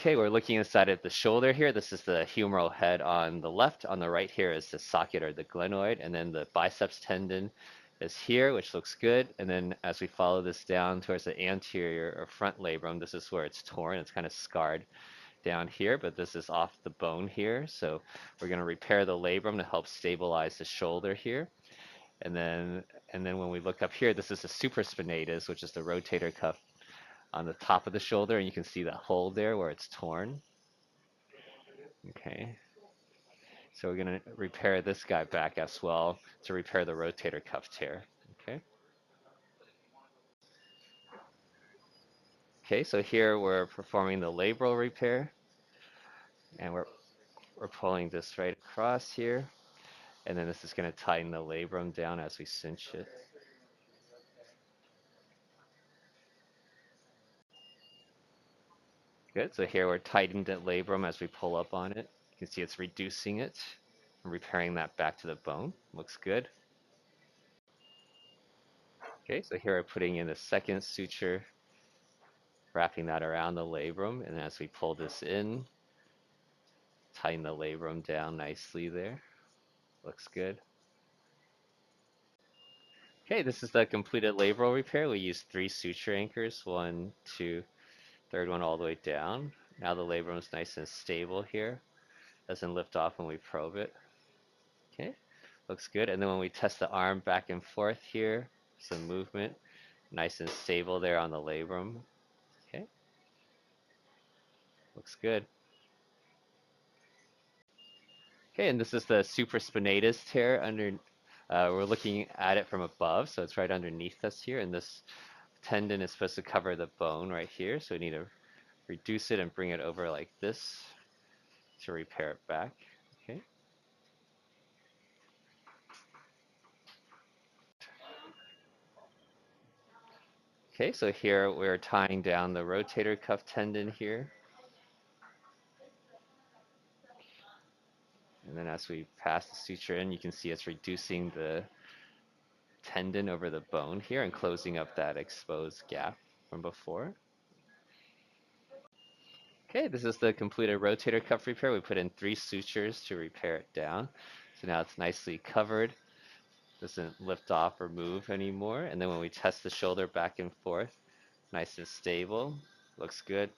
Okay, we're looking inside at the shoulder here. This is the humeral head on the left. On the right here is the socket or the glenoid, and then the biceps tendon is here, which looks good. And then as we follow this down towards the anterior or front labrum, this is where it's torn. It's kind of scarred down here, but this is off the bone here. So we're going to repair the labrum to help stabilize the shoulder here. And then when we look up here, this is the supraspinatus, which is the rotator cuff on the top of the shoulder, and you can see that hole there where it's torn. Okay, so we're going to repair this guy back as well to repair the rotator cuff tear. Okay. Okay, so here we're performing the labral repair, and we're pulling this right across here, and then this is going to tighten the labrum down as we cinch it. Good, so here we're tightening the labrum as we pull up on it. You can see it's reducing it and repairing that back to the bone. Looks good. Okay, so here we're putting in the second suture, wrapping that around the labrum, and as we pull this in, tighten the labrum down nicely there. Looks good. Okay, this is the completed labral repair. We used 3 suture anchors, 1, 2, third one all the way down. Now the labrum is nice and stable here. Doesn't lift off when we probe it. Okay, looks good. And then when we test the arm back and forth here, some movement, nice and stable there on the labrum. Okay, looks good. Okay, and this is the supraspinatus tear under. We're looking at it from above, so it's right underneath us here, and this tendon is supposed to cover the bone right here, so we need to reduce it and bring it over like this to repair it back. Okay. Okay, so here we're tying down the rotator cuff tendon here. And then as we pass the suture in, you can see it's reducing the tendon over the bone here and closing up that exposed gap from before. Okay, this is the completed rotator cuff repair. We put in 3 sutures to repair it down. So now it's nicely covered. Doesn't lift off or move anymore. And then when we test the shoulder back and forth, nice and stable. Looks good.